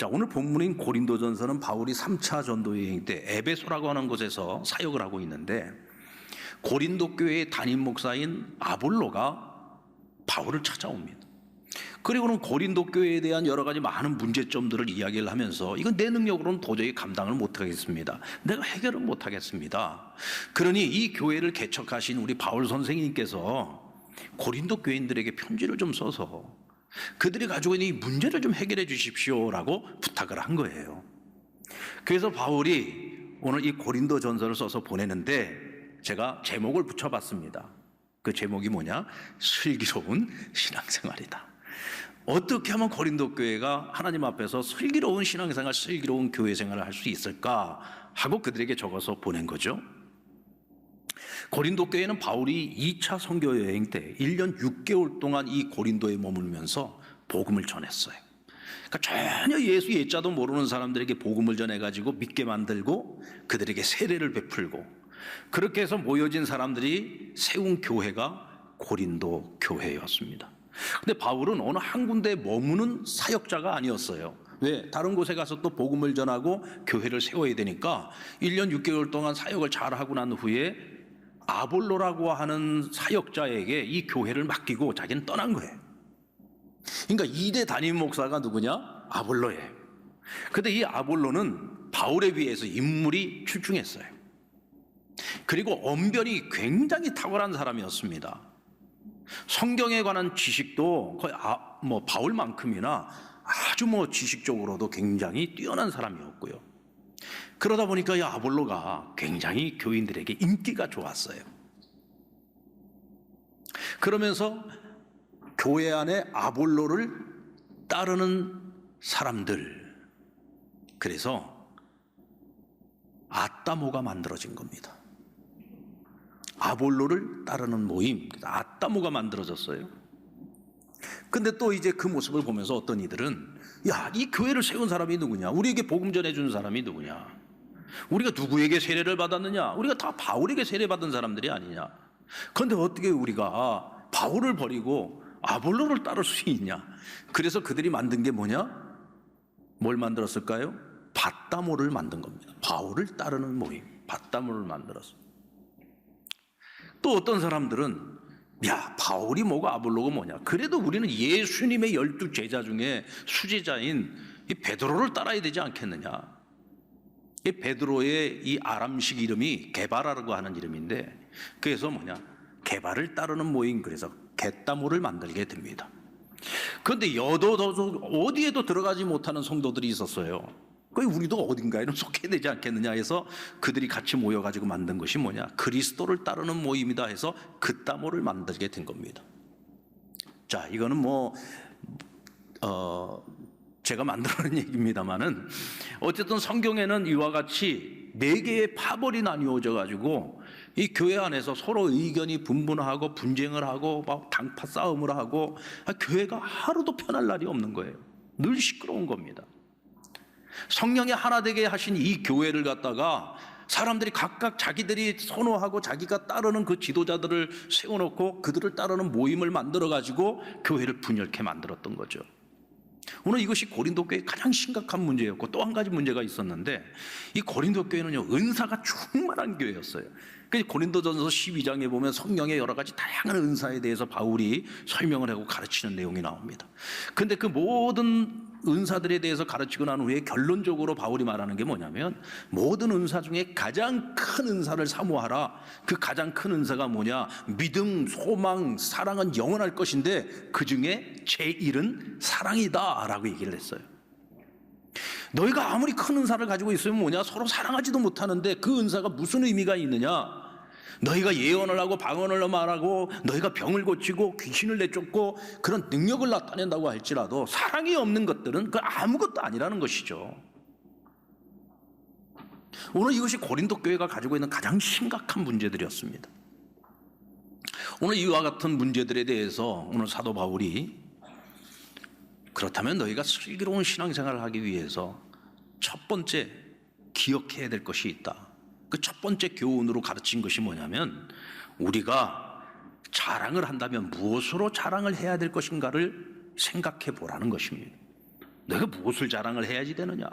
자, 오늘 본문인 고린도전서는 바울이 3차 전도 여행 때 에베소라고 하는 곳에서 사역을 하고 있는데, 고린도 교회의 담임 목사인 아볼로가 바울을 찾아옵니다. 그리고는 고린도 교회에 대한 여러 가지 많은 문제점들을 이야기를 하면서 이건 내 능력으로는 도저히 감당을 못하겠습니다. 내가 해결을 못하겠습니다. 그러니 이 교회를 개척하신 우리 바울 선생님께서 고린도 교인들에게 편지를 좀 써서 그들이 가지고 있는 이 문제를 좀 해결해 주십시오라고 부탁을 한 거예요. 그래서 바울이 오늘 이 고린도 전서를 써서 보내는데 제가 제목을 붙여봤습니다. 그 제목이 뭐냐? 슬기로운 신앙생활이다. 어떻게 하면 고린도 교회가 하나님 앞에서 슬기로운 신앙생활, 슬기로운 교회 생활을 할 수 있을까 하고 그들에게 적어서 보낸 거죠. 고린도 교회는 바울이 2차 선교 여행 때 1년 6개월 동안 이 고린도에 머물면서 복음을 전했어요. 그러니까 전혀 예수 예자도 모르는 사람들에게 복음을 전해가지고 믿게 만들고 그들에게 세례를 베풀고 그렇게 해서 모여진 사람들이 세운 교회가 고린도 교회였습니다. 근데 바울은 어느 한 군데에 머무는 사역자가 아니었어요. 왜? 다른 곳에 가서 또 복음을 전하고 교회를 세워야 되니까 1년 6개월 동안 사역을 잘하고 난 후에 아볼로라고 하는 사역자에게 이 교회를 맡기고 자기는 떠난 거예요. 그러니까 2대 담임 목사가 누구냐? 아볼로예요. 근데 이 아볼로는 바울에 비해서 인물이 출중했어요. 그리고 언변이 굉장히 탁월한 사람이었습니다. 성경에 관한 지식도 거의 바울만큼이나 아주 지식적으로도 굉장히 뛰어난 사람이었고요. 그러다 보니까 이 아볼로가 굉장히 교인들에게 인기가 좋았어요. 그러면서 교회 안에 아볼로를 따르는 사람들, 그래서 아따모가 만들어진 겁니다. 아볼로를 따르는 모임, 아따모가 만들어졌어요. 근데 또 이제 그 모습을 보면서 어떤 이들은 야, 이 교회를 세운 사람이 누구냐? 우리에게 복음 전해준 사람이 누구냐? 우리가 누구에게 세례를 받았느냐? 우리가 다 바울에게 세례받은 사람들이 아니냐? 그런데 어떻게 우리가 바울을 버리고 아볼로를 따를 수 있냐? 그래서 그들이 만든 게 뭐냐? 뭘 만들었을까요? 밧다모를 만든 겁니다. 바울을 따르는 모임, 밧다모를 만들었어요. 또 어떤 사람들은 야, 바울이 뭐고 아볼로가 뭐냐? 그래도 우리는 예수님의 12 제자 중에 수제자인 이 베드로를 따라야 되지 않겠느냐? 이 베드로의 이 아람식 이름이 게바라라고 하는 이름인데, 그래서 뭐냐? 게바를 따르는 모임, 그래서 겟다모를 만들게 됩니다. 그런데 어디에도 들어가지 못하는 성도들이 있었어요. 우리도 어딘가에는 속해야 되지 않겠느냐 해서 그들이 같이 모여가지고 만든 것이 뭐냐? 그리스도를 따르는 모임이다 해서 긋다모를 만들게 된 겁니다. 자, 이거는 제가 만들어낸 얘기입니다만은 어쨌든 성경에는 이와 같이 4개의 파벌이 나뉘어져 가지고 이 교회 안에서 서로 의견이 분분하고 분쟁을 하고 막 당파 싸움을 하고 교회가 하루도 편할 날이 없는 거예요. 늘 시끄러운 겁니다. 성령이 하나 되게 하신 이 교회를 갖다가 사람들이 각각 자기들이 선호하고 자기가 따르는 그 지도자들을 세워놓고 그들을 따르는 모임을 만들어가지고 교회를 분열케 만들었던 거죠. 오늘 이것이 고린도 교회의 가장 심각한 문제였고, 또 한 가지 문제가 있었는데, 이 고린도 교회는요, 은사가 충만한 교회였어요. 그래서 고린도전서 12장에 보면 성령의 여러 가지 다양한 은사에 대해서 바울이 설명을 하고 가르치는 내용이 나옵니다. 근데 그 모든 은사들에 대해서 가르치고 난 후에 결론적으로 바울이 말하는 게 뭐냐면, 모든 은사 중에 가장 큰 은사를 사모하라. 그 가장 큰 은사가 뭐냐? 믿음, 소망, 사랑은 영원할 것인데 그 중에 제1은 사랑이다 라고 얘기를 했어요. 너희가 아무리 큰 은사를 가지고 있으면 뭐냐? 서로 사랑하지도 못하는데 그 은사가 무슨 의미가 있느냐? 너희가 예언을 하고 방언을 말하고 너희가 병을 고치고 귀신을 내쫓고 그런 능력을 나타낸다고 할지라도 사랑이 없는 것들은 그 아무것도 아니라는 것이죠. 오늘 이것이 고린도 교회가 가지고 있는 가장 심각한 문제들이었습니다. 오늘 이와 같은 문제들에 대해서 오늘 사도 바울이 그렇다면 너희가 슬기로운 신앙생활을 하기 위해서 첫 번째 기억해야 될 것이 있다. 그 첫 번째 교훈으로 가르친 것이 뭐냐면, 우리가 자랑을 한다면 무엇으로 자랑을 해야 될 것인가를 생각해 보라는 것입니다. 내가 무엇을 자랑을 해야지 되느냐?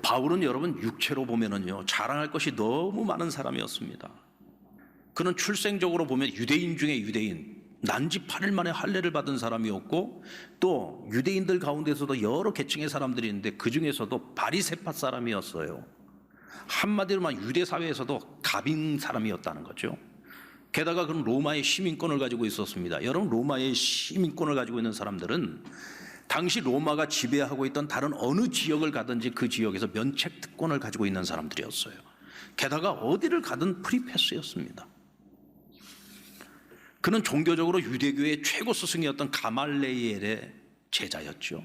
바울은 여러분 육체로 보면은요, 자랑할 것이 너무 많은 사람이었습니다. 그는 출생적으로 보면 유대인 중에 유대인, 난지 8일 만에 할례를 받은 사람이었고, 또 유대인들 가운데서도 여러 계층의 사람들이 있는데 그 중에서도 바리새파 사람이었어요. 한마디로 말 유대 사회에서도 갑인 사람이었다는 거죠. 게다가 그는 로마의 시민권을 가지고 있었습니다. 여러분, 로마의 시민권을 가지고 있는 사람들은 당시 로마가 지배하고 있던 다른 어느 지역을 가든지 그 지역에서 면책 특권을 가지고 있는 사람들이었어요. 게다가 어디를 가든 프리패스였습니다. 그는 종교적으로 유대교의 최고 스승이었던 가말레이엘의 제자였죠.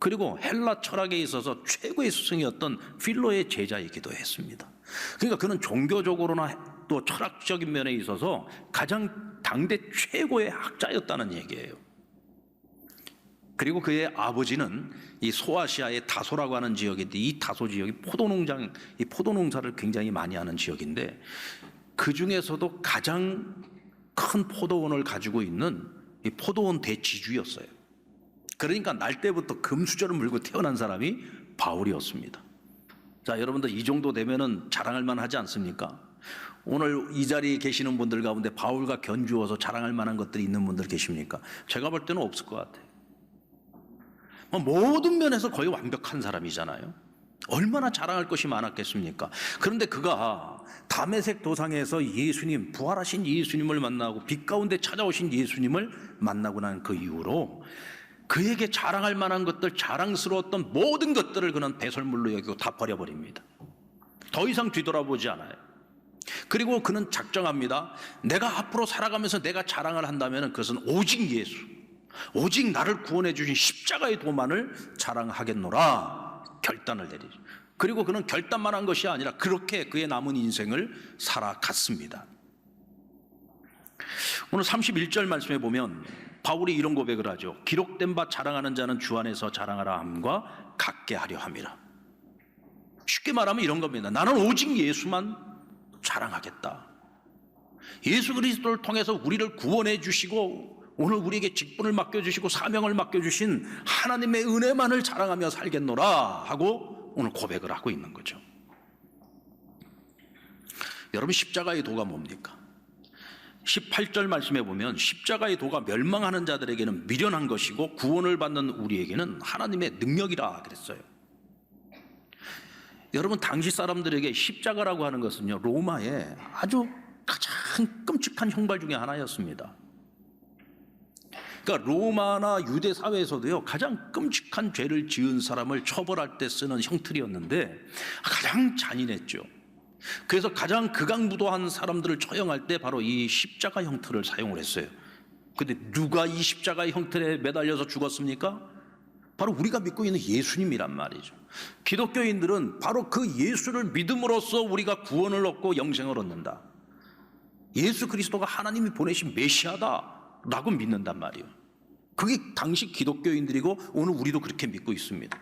그리고 헬라 철학에 있어서 최고의 스승이었던 필로의 제자이기도 했습니다. 그러니까 그는 종교적으로나 또 철학적인 면에 있어서 가장 당대 최고의 학자였다는 얘기예요. 그리고 그의 아버지는 이 소아시아의 다소라고 하는 지역인데, 이 다소 지역이 이 포도농사를 굉장히 많이 하는 지역인데, 그 중에서도 가장 큰 포도원을 가지고 있는 이 포도원 대지주였어요. 그러니까 날 때부터 금수저를 물고 태어난 사람이 바울이었습니다. 자, 여러분들 이 정도 되면은 자랑할 만하지 않습니까? 오늘 이 자리에 계시는 분들 가운데 바울과 견주어서 자랑할 만한 것들이 있는 분들 계십니까? 제가 볼 때는 없을 것 같아요. 모든 면에서 거의 완벽한 사람이잖아요. 얼마나 자랑할 것이 많았겠습니까? 그런데 그가 다메섹 도상에서 예수님, 부활하신 예수님을 만나고 빛 가운데 찾아오신 예수님을 만나고 난 그 이후로 그에게 자랑할 만한 것들, 자랑스러웠던 모든 것들을 그는 배설물로 여기고 다 버려버립니다. 더 이상 뒤돌아보지 않아요. 그리고 그는 작정합니다. 내가 앞으로 살아가면서 내가 자랑을 한다면 그것은 오직 예수, 오직 나를 구원해 주신 십자가의 도만을 자랑하겠노라 결단을 내리죠. 그리고 그는 결단만 한 것이 아니라 그렇게 그의 남은 인생을 살아갔습니다. 오늘 31절 말씀에 보면 바울이 이런 고백을 하죠. 기록된 바 자랑하는 자는 주 안에서 자랑하라 함과 같게 하려 함이라. 쉽게 말하면 이런 겁니다. 나는 오직 예수만 자랑하겠다. 예수 그리스도를 통해서 우리를 구원해 주시고 오늘 우리에게 직분을 맡겨주시고 사명을 맡겨주신 하나님의 은혜만을 자랑하며 살겠노라 하고 오늘 고백을 하고 있는 거죠. 여러분, 십자가의 도가 뭡니까? 18절 말씀에 보면 십자가의 도가 멸망하는 자들에게는 미련한 것이고 구원을 받는 우리에게는 하나님의 능력이라 그랬어요. 여러분, 당시 사람들에게 십자가라고 하는 것은요, 로마의 아주 가장 끔찍한 형벌 중에 하나였습니다. 그러니까 로마나 유대 사회에서도요, 가장 끔찍한 죄를 지은 사람을 처벌할 때 쓰는 형틀이었는데 가장 잔인했죠. 그래서 가장 극악무도한 사람들을 처형할 때 바로 이 십자가 형틀을 사용을 했어요. 근데 누가 이 십자가의 형틀에 매달려서 죽었습니까? 바로 우리가 믿고 있는 예수님이란 말이죠. 기독교인들은 바로 그 예수를 믿음으로써 우리가 구원을 얻고 영생을 얻는다. 예수 그리스도가 하나님이 보내신 메시아다라고 믿는단 말이에요. 그게 당시 기독교인들이고 오늘 우리도 그렇게 믿고 있습니다.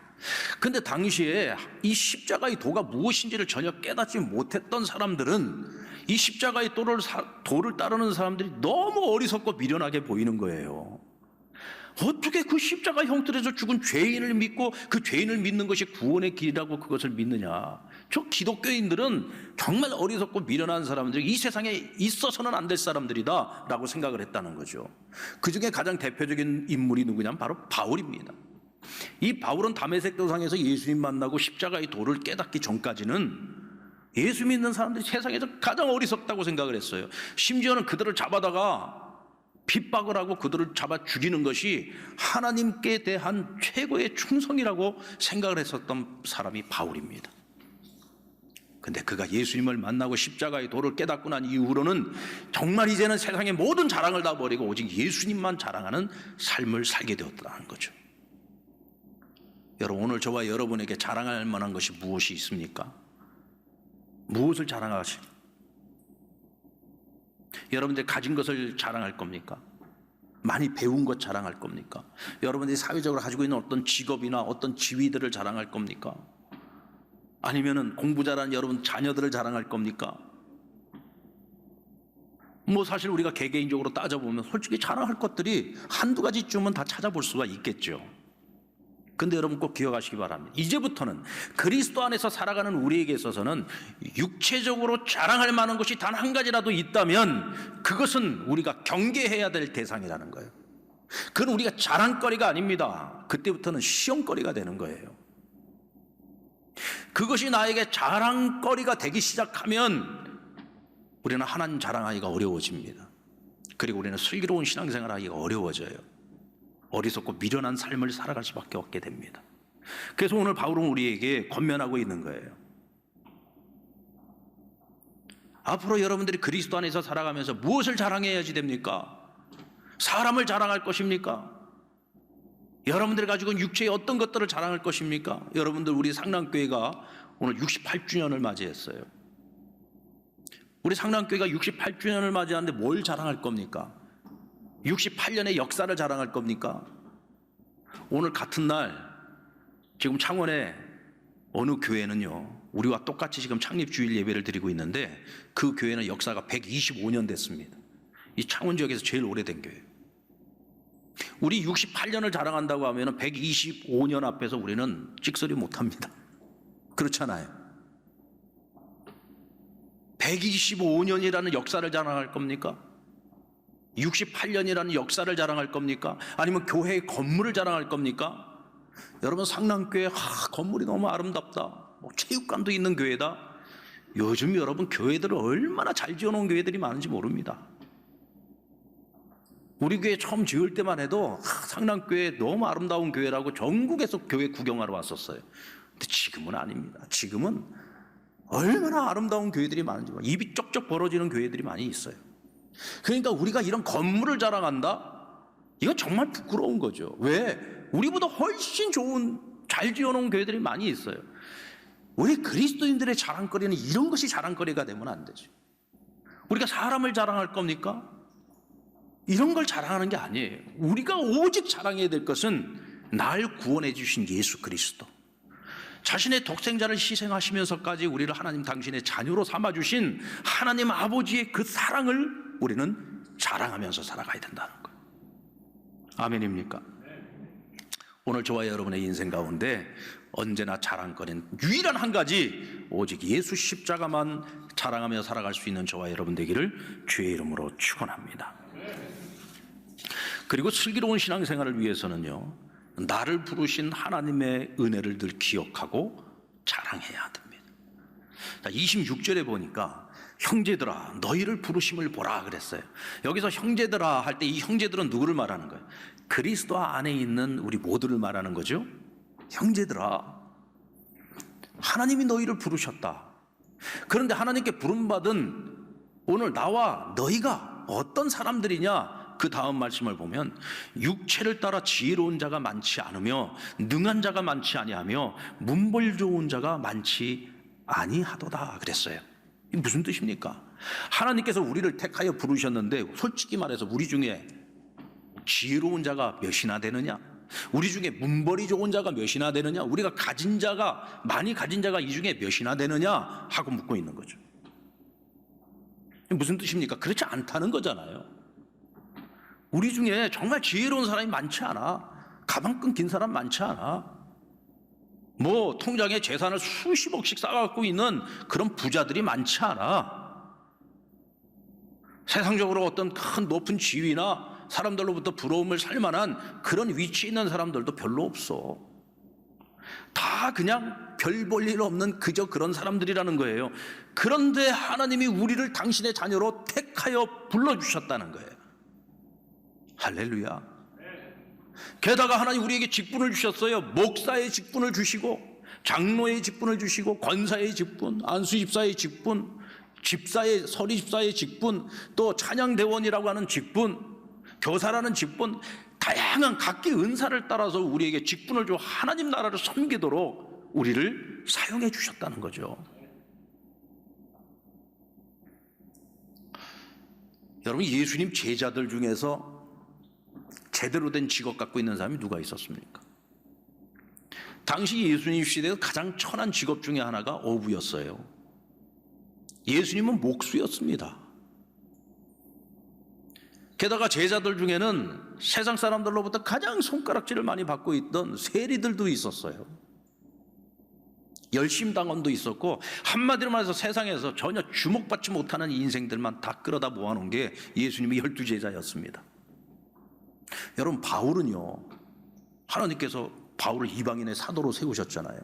근데 당시에 이 십자가의 도가 무엇인지를 전혀 깨닫지 못했던 사람들은 이 십자가의 도를 따르는 사람들이 너무 어리석고 미련하게 보이는 거예요. 어떻게 그 십자가 형틀에서 죽은 죄인을 믿고 그 죄인을 믿는 것이 구원의 길이라고 그것을 믿느냐. 저 기독교인들은 정말 어리석고 미련한 사람들이 이 세상에 있어서는 안 될 사람들이다 라고 생각을 했다는 거죠. 그 중에 가장 대표적인 인물이 누구냐면 바로 바울입니다. 이 바울은 다메섹 도상에서 예수님 만나고 십자가의 도를 깨닫기 전까지는 예수 믿는 사람들이 세상에서 가장 어리석다고 생각을 했어요. 심지어는 그들을 잡아다가 핍박을 하고 그들을 잡아 죽이는 것이 하나님께 대한 최고의 충성이라고 생각을 했었던 사람이 바울입니다. 근데 그가 예수님을 만나고 십자가의 도를 깨닫고 난 이후로는 정말 이제는 세상의 모든 자랑을 다 버리고 오직 예수님만 자랑하는 삶을 살게 되었다는 거죠. 여러분, 오늘 저와 여러분에게 자랑할 만한 것이 무엇이 있습니까? 무엇을 자랑하십니까? 여러분들이 가진 것을 자랑할 겁니까? 많이 배운 것 자랑할 겁니까? 여러분들이 사회적으로 가지고 있는 어떤 직업이나 어떤 지위들을 자랑할 겁니까? 아니면은 공부 잘하는 여러분 자녀들을 자랑할 겁니까? 뭐 사실 우리가 개개인적으로 따져보면 솔직히 자랑할 것들이 한두 가지쯤은 다 찾아볼 수가 있겠죠. 근데 여러분 꼭 기억하시기 바랍니다. 이제부터는 그리스도 안에서 살아가는 우리에게 있어서는 육체적으로 자랑할 만한 것이 단 한 가지라도 있다면 그것은 우리가 경계해야 될 대상이라는 거예요. 그건 우리가 자랑거리가 아닙니다. 그때부터는 시험거리가 되는 거예요. 그것이 나에게 자랑거리가 되기 시작하면 우리는 하나님 자랑하기가 어려워집니다. 그리고 우리는 슬기로운 신앙생활하기가 어려워져요. 어리석고 미련한 삶을 살아갈 수밖에 없게 됩니다. 그래서 오늘 바울은 우리에게 권면하고 있는 거예요. 앞으로 여러분들이 그리스도 안에서 살아가면서 무엇을 자랑해야지 됩니까? 사람을 자랑할 것입니까? 여러분들이 가지고 있는 육체의 어떤 것들을 자랑할 것입니까? 여러분들 우리 상남교회가 오늘 68주년을 맞이했어요. 우리 상남교회가 68주년을 맞이하는데 뭘 자랑할 겁니까? 68년의 역사를 자랑할 겁니까? 오늘 같은 날 지금 창원의 어느 교회는요, 우리와 똑같이 지금 창립 주일 예배를 드리고 있는데 그 교회는 역사가 125년 됐습니다. 이 창원 지역에서 제일 오래된 교회예요. 우리 68년을 자랑한다고 하면 125년 앞에서 우리는 찍소리 못합니다. 그렇잖아요. 125년이라는 역사를 자랑할 겁니까? 68년이라는 역사를 자랑할 겁니까? 아니면 교회의 건물을 자랑할 겁니까? 여러분 상남교회 건물이 너무 아름답다, 뭐 체육관도 있는 교회다. 요즘 여러분 교회들을 얼마나 잘 지어놓은 교회들이 많은지 모릅니다. 우리 교회 처음 지을 때만 해도 상남교회 너무 아름다운 교회라고 전국에서 교회 구경하러 왔었어요. 근데 지금은 아닙니다. 지금은 얼마나 아름다운 교회들이 많은지 입이 쩍쩍 벌어지는 교회들이 많이 있어요. 그러니까 우리가 이런 건물을 자랑한다? 이건 정말 부끄러운 거죠. 왜? 우리보다 훨씬 좋은 잘 지어놓은 교회들이 많이 있어요. 우리 그리스도인들의 자랑거리는 이런 것이 자랑거리가 되면 안 되죠. 우리가 사람을 자랑할 겁니까? 이런 걸 자랑하는 게 아니에요. 우리가 오직 자랑해야 될 것은 날 구원해 주신 예수 그리스도, 자신의 독생자를 희생하시면서까지 우리를 하나님 당신의 자녀로 삼아주신 하나님 아버지의 그 사랑을 우리는 자랑하면서 살아가야 된다는 거예요. 아멘입니까? 오늘 저와 여러분의 인생 가운데 언제나 자랑거리는 유일한 한 가지, 오직 예수 십자가만 자랑하며 살아갈 수 있는 저와 여러분 되기를 주의 이름으로 축원합니다. 그리고 슬기로운 신앙생활을 위해서는요, 나를 부르신 하나님의 은혜를 늘 기억하고 자랑해야 됩니다. 26절에 보니까 형제들아 너희를 부르심을 보라 그랬어요. 여기서 형제들아 할 때 이 형제들은 누구를 말하는 거예요? 그리스도 안에 있는 우리 모두를 말하는 거죠. 형제들아, 하나님이 너희를 부르셨다. 그런데 하나님께 부름받은 오늘 나와 너희가 어떤 사람들이냐? 그 다음 말씀을 보면 육체를 따라 지혜로운 자가 많지 않으며 능한 자가 많지 아니하며 문벌 좋은 자가 많지 아니하도다 그랬어요. 이게 무슨 뜻입니까? 하나님께서 우리를 택하여 부르셨는데 솔직히 말해서 우리 중에 지혜로운 자가 몇이나 되느냐? 우리 중에 문벌이 좋은 자가 몇이나 되느냐? 우리가 가진 자가, 많이 가진 자가 이 중에 몇이나 되느냐? 하고 묻고 있는 거죠. 무슨 뜻입니까? 그렇지 않다는 거잖아요. 우리 중에 정말 지혜로운 사람이 많지 않아. 가방 끊긴 사람 많지 않아. 뭐 통장에 재산을 수십억씩 쌓아갖고 있는 그런 부자들이 많지 않아. 세상적으로 어떤 큰 높은 지위나 사람들로부터 부러움을 살 만한 그런 위치에 있는 사람들도 별로 없어. 다 그냥 별 볼 일 없는 그저 그런 사람들이라는 거예요. 그런데 하나님이 우리를 당신의 자녀로 택하여 불러주셨다는 거예요. 할렐루야. 게다가 하나님 우리에게 직분을 주셨어요. 목사의 직분을 주시고, 장로의 직분을 주시고, 권사의 직분, 안수집사의 직분, 집사의, 서리집사의 직분, 또 찬양대원이라고 하는 직분, 교사라는 직분, 다양한 각기 은사를 따라서 우리에게 직분을 줘 하나님 나라를 섬기도록 우리를 사용해 주셨다는 거죠. 여러분, 예수님 제자들 중에서 제대로 된 직업 갖고 있는 사람이 누가 있었습니까? 당시 예수님 시대에 가장 천한 직업 중에 하나가 어부였어요. 예수님은 목수였습니다. 게다가 제자들 중에는 세상 사람들로부터 가장 손가락질을 많이 받고 있던 세리들도 있었어요. 열심당원도 있었고, 한마디로 말해서 세상에서 전혀 주목받지 못하는 인생들만 다 끌어다 모아놓은 게 예수님의 12제자였습니다. 여러분, 바울은요, 하나님께서 바울을 이방인의 사도로 세우셨잖아요.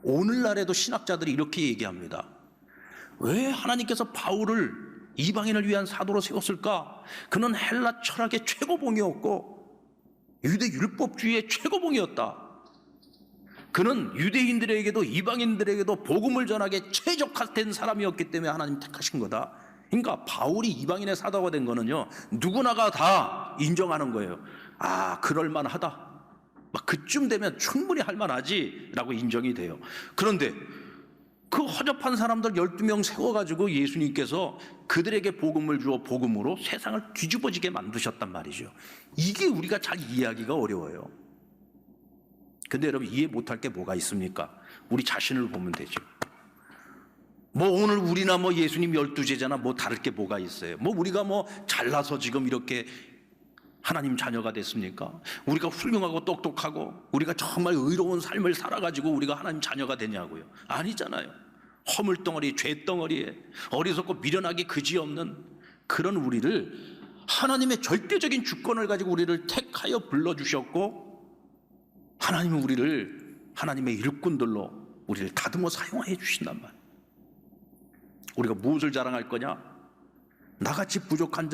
오늘날에도 신학자들이 이렇게 얘기합니다. 왜 하나님께서 바울을 이방인을 위한 사도로 세웠을까? 그는 헬라 철학의 최고봉이었고 유대 율법주의의 최고봉이었다. 그는 유대인들에게도 이방인들에게도 복음을 전하기에 최적화된 사람이었기 때문에 하나님 택하신 거다. 그러니까 바울이 이방인의 사도가 된 거는요, 누구나가 다 인정하는 거예요. 아, 그럴만하다. 막 그쯤 되면 충분히 할만하지 라고 인정이 돼요. 그런데 그 허접한 사람들 12명 세워가지고 예수님께서 그들에게 복음을 주어 복음으로 세상을 뒤집어지게 만드셨단 말이죠. 이게 우리가 잘 이해하기가 어려워요. 근데 여러분, 이해 못할 게 뭐가 있습니까? 우리 자신을 보면 되죠. 뭐 오늘 우리나 뭐 예수님 12제자나 뭐 다를 게 뭐가 있어요? 뭐 우리가 뭐 잘나서 지금 이렇게 하나님 자녀가 됐습니까? 우리가 훌륭하고 똑똑하고 우리가 정말 의로운 삶을 살아가지고 우리가 하나님 자녀가 되냐고요? 아니잖아요. 허물덩어리, 죄덩어리에 어리석고 미련하기 그지없는 그런 우리를 하나님의 절대적인 주권을 가지고 우리를 택하여 불러주셨고, 하나님은 우리를 하나님의 일꾼들로 우리를 다듬어 사용해 주신단 말이에요. 우리가 무엇을 자랑할 거냐? 나같이 부족한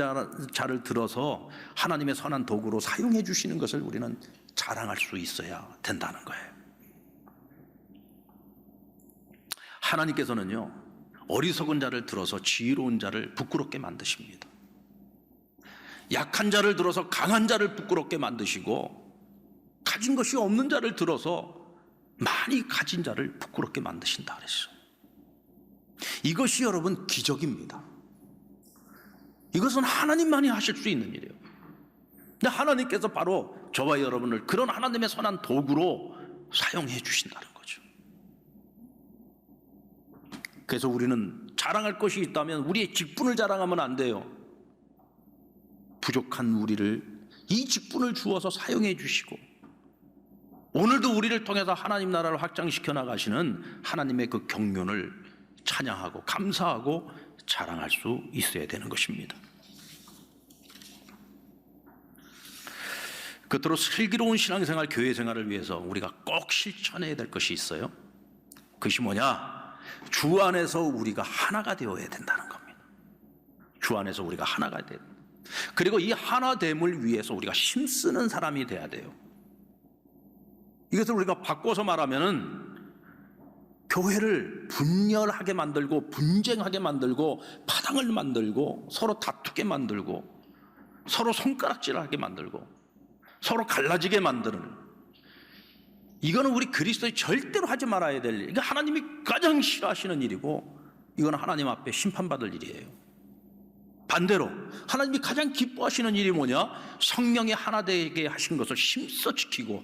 자를 들어서 하나님의 선한 도구로 사용해 주시는 것을 우리는 자랑할 수 있어야 된다는 거예요. 하나님께서는요, 어리석은 자를 들어서 지혜로운 자를 부끄럽게 만드십니다. 약한 자를 들어서 강한 자를 부끄럽게 만드시고, 가진 것이 없는 자를 들어서 많이 가진 자를 부끄럽게 만드신다 그랬어요. 이것이 여러분 기적입니다. 이것은 하나님만이 하실 수 있는 일이에요. 근데 하나님께서 바로 저와 여러분을 그런 하나님의 선한 도구로 사용해 주신다는 거죠. 그래서 우리는 자랑할 것이 있다면 우리의 직분을 자랑하면 안 돼요. 부족한 우리를 이 직분을 주어서 사용해 주시고, 오늘도 우리를 통해서 하나님 나라를 확장시켜 나가시는 하나님의 그 경륜을 찬양하고 감사하고 자랑할 수 있어야 되는 것입니다. 끝으로 슬기로운 신앙생활, 교회생활을 위해서 우리가 꼭 실천해야 될 것이 있어요. 그것이 뭐냐? 주 안에서 우리가 하나가 되어야 된다는 겁니다. 주 안에서 우리가 하나가 돼야 된다. 그리고 이 하나됨을 위해서 우리가 힘쓰는 사람이 돼야 돼요. 이것을 우리가 바꿔서 말하면은 교회를 분열하게 만들고 분쟁하게 만들고 파당을 만들고 서로 다투게 만들고 서로 손가락질하게 만들고 서로 갈라지게 만드는, 이거는 우리 그리스도의 절대로 하지 말아야 될 일, 이거 하나님이 가장 싫어하시는 일이고 이건 하나님 앞에 심판받을 일이에요. 반대로 하나님이 가장 기뻐하시는 일이 뭐냐? 성령이 하나 되게 하신 것을 힘써 지키고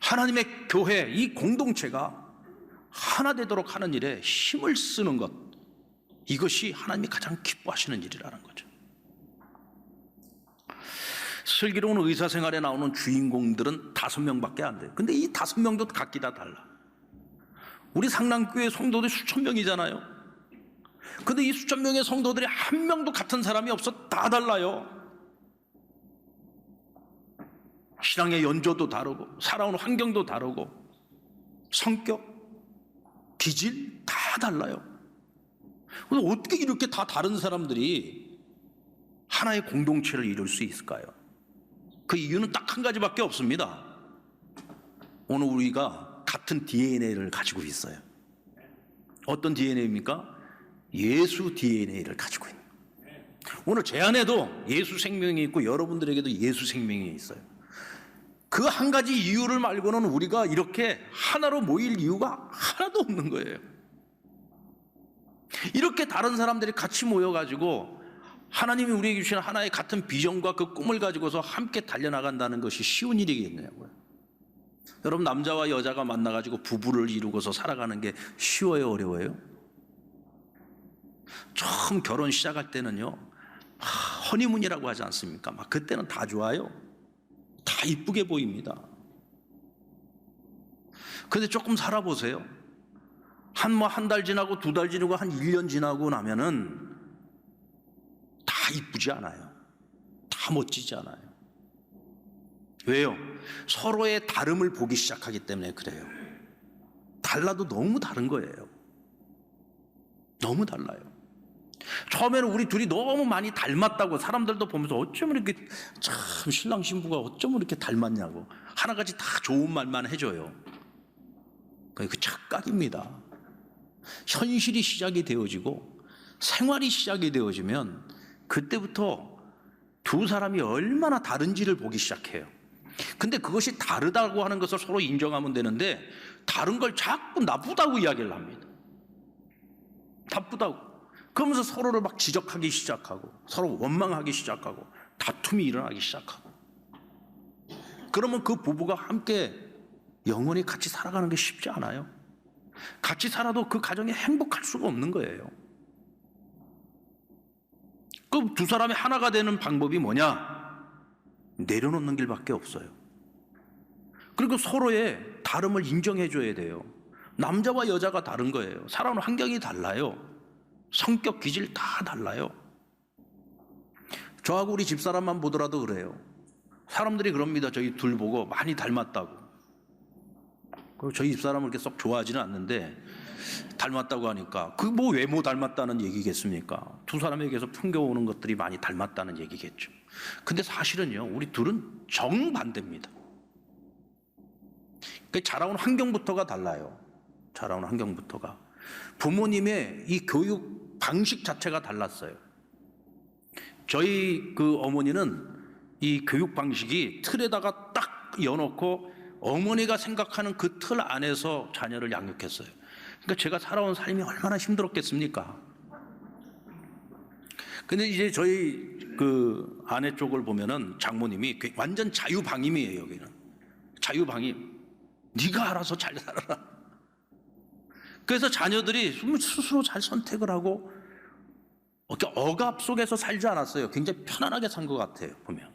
하나님의 교회, 이 공동체가 하나 되도록 하는 일에 힘을 쓰는 것, 이것이 하나님이 가장 기뻐하시는 일이라는 거죠. 슬기로운 의사생활에 나오는 주인공들은 5명밖에 안 돼요. 근데 이 5명도 각기 다 달라. 우리 상랑교회 성도들이 수천 명이잖아요. 근데 이 수천 명의 성도들이 한 명도 같은 사람이 없어. 다 달라요. 신앙의 연조도 다르고 살아온 환경도 다르고 성격, 기질 다 달라요. 그래서 어떻게 이렇게 다 다른 사람들이 하나의 공동체를 이룰 수 있을까요? 그 이유는 딱 한 가지밖에 없습니다. 오늘 우리가 같은 DNA를 가지고 있어요. 어떤 DNA입니까? 예수 DNA를 가지고 있는. 오늘 제 안에도 예수 생명이 있고 여러분들에게도 예수 생명이 있어요. 그 한 가지 이유를 말고는 우리가 이렇게 하나로 모일 이유가 하나도 없는 거예요. 이렇게 다른 사람들이 같이 모여가지고 하나님이 우리에게 주신 하나의 같은 비전과 그 꿈을 가지고서 함께 달려나간다는 것이 쉬운 일이겠냐고요. 여러분, 남자와 여자가 만나가지고 부부를 이루고서 살아가는 게 쉬워요, 어려워요? 처음 결혼 시작할 때는요, 허니문이라고 하지 않습니까? 막 그때는 다 좋아요. 다 이쁘게 보입니다. 근데 조금 살아보세요. 한 달 지나고 2달 지나고 한 1년 지나고 나면은 다 이쁘지 않아요. 다 멋지지 않아요. 왜요? 서로의 다름을 보기 시작하기 때문에 그래요. 달라도 너무 다른 거예요. 너무 달라요. 처음에는 우리 둘이 너무 많이 닮았다고 사람들도 보면서 어쩌면 이렇게 참 신랑 신부가 어쩌면 이렇게 닮았냐고 하나같이 다 좋은 말만 해줘요. 그 착각입니다. 현실이 시작이 되어지고 생활이 시작이 되어지면 그때부터 두 사람이 얼마나 다른지를 보기 시작해요. 근데 그것이 다르다고 하는 것을 서로 인정하면 되는데 다른 걸 자꾸 나쁘다고 이야기를 합니다. 나쁘다고. 그러면서 서로를 막 지적하기 시작하고 서로 원망하기 시작하고 다툼이 일어나기 시작하고 그러면 그 부부가 함께 영원히 같이 살아가는 게 쉽지 않아요. 같이 살아도 그 가정이 행복할 수가 없는 거예요. 그 두 사람이 하나가 되는 방법이 뭐냐? 내려놓는 길밖에 없어요. 그리고 서로의 다름을 인정해 줘야 돼요. 남자와 여자가 다른 거예요. 살아오는 환경이 달라요. 성격 기질 다 달라요. 저하고 우리 집사람만 보더라도 그래요. 사람들이 그럽니다. 저희 둘 보고 많이 닮았다고. 저희 집사람을 그렇게 썩 좋아하지는 않는데 닮았다고 하니까 그 뭐 외모 닮았다는 얘기겠습니까? 두 사람에게서 풍겨오는 것들이 많이 닮았다는 얘기겠죠. 근데 사실은요, 우리 둘은 정반대입니다. 그 자라온 환경부터가 달라요. 자라온 환경부터가. 부모님의 이 교육 방식 자체가 달랐어요. 저희 그 어머니는 이 교육 방식이 틀에다가 딱 여놓고 어머니가 생각하는 그 틀 안에서 자녀를 양육했어요. 그러니까 제가 살아온 삶이 얼마나 힘들었겠습니까? 근데 이제 저희 그 아내 쪽을 보면은 장모님이 완전 자유방임이에요. 여기는 자유방임. 네가 알아서 잘 살아라. 그래서 자녀들이 스스로 잘 선택을 하고 억압 속에서 살지 않았어요. 굉장히 편안하게 산 것 같아요. 보면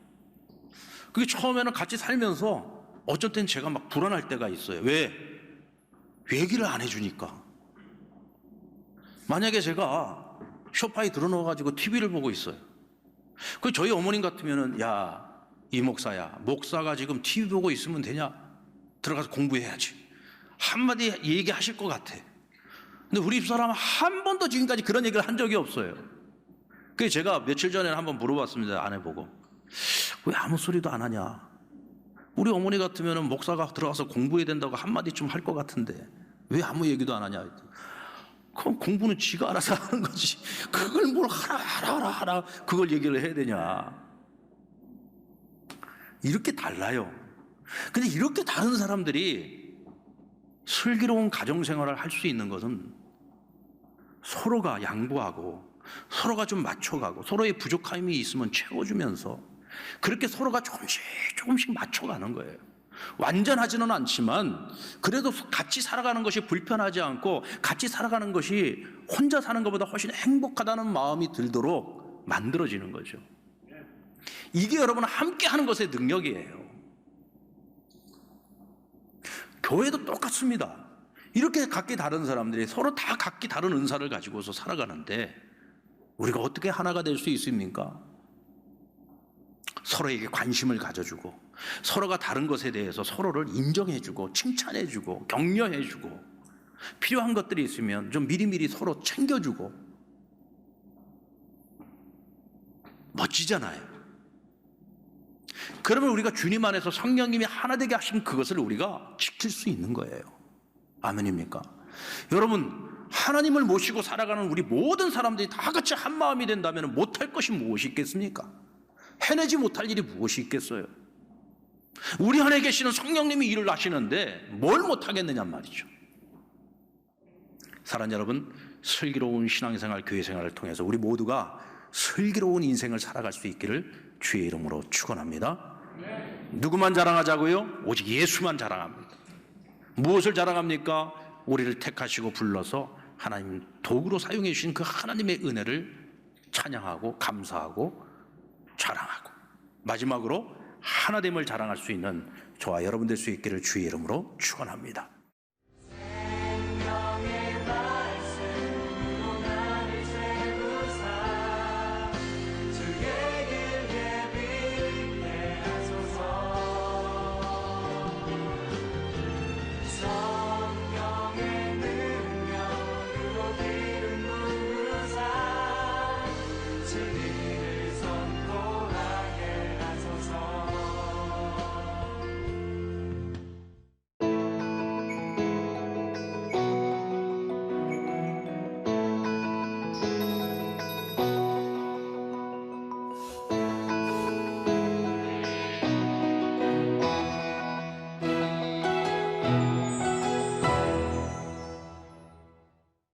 그게 처음에는 같이 살면서 어쩔 땐 제가 막 불안할 때가 있어요. 왜? 얘기를 안 해주니까. 만약에 제가 소파에 들어넣어가지고 TV를 보고 있어요. 그 저희 어머님 같으면은 야, 이 목사야, 목사가 지금 TV 보고 있으면 되냐? 들어가서 공부해야지. 한마디 얘기하실 것 같아. 근데 우리 집사람은 한 번도 지금까지 그런 얘기를 한 적이 없어요. 그래서 제가 며칠 전에 한번 물어봤습니다. 아내 보고. 왜 아무 소리도 안 하냐? 우리 어머니 같으면 목사가 들어가서 공부해야 된다고 한마디 좀 할 것 같은데 왜 아무 얘기도 안 하냐? 그럼 공부는 지가 알아서 하는 거지. 그걸 뭘 하라 그걸 얘기를 해야 되냐? 이렇게 달라요. 근데 이렇게 다른 사람들이 슬기로운 가정생활을 할 수 있는 것은 서로가 양보하고 서로가 좀 맞춰가고 서로의 부족함이 있으면 채워주면서 그렇게 서로가 조금씩 맞춰가는 거예요. 완전하지는 않지만 그래도 같이 살아가는 것이 불편하지 않고 같이 살아가는 것이 혼자 사는 것보다 훨씬 행복하다는 마음이 들도록 만들어지는 거죠. 이게 여러분 함께 하는 것의 능력이에요. 교회도 똑같습니다. 이렇게 각기 다른 사람들이 서로 다 각기 다른 은사를 가지고서 살아가는데 우리가 어떻게 하나가 될 수 있습니까? 서로에게 관심을 가져주고 서로가 다른 것에 대해서 서로를 인정해주고 칭찬해주고 격려해주고 필요한 것들이 있으면 좀 미리미리 서로 챙겨주고 멋지잖아요. 그러면 우리가 주님 안에서 성령님이 하나 되게 하신 그것을 우리가 지킬 수 있는 거예요. 아멘입니까? 여러분, 하나님을 모시고 살아가는 우리 모든 사람들이 다 같이 한 마음이 된다면 못할 것이 무엇이 있겠습니까? 해내지 못할 일이 무엇이 있겠어요? 우리 안에 계시는 성령님이 일을 하시는데 뭘 못하겠느냐 말이죠. 사랑하는 여러분, 슬기로운 신앙생활, 교회생활을 통해서 우리 모두가 슬기로운 인생을 살아갈 수 있기를 주의 이름으로 축원합니다. 누구만 자랑하자고요? 오직 예수만 자랑합니다. 무엇을 자랑합니까? 우리를 택하시고 불러서 하나님 도구로 사용해 주신 그 하나님의 은혜를 찬양하고 감사하고 자랑하고 마지막으로 하나됨을 자랑할 수 있는 저와 여러분 될 수 있기를 주의 이름으로 축원합니다.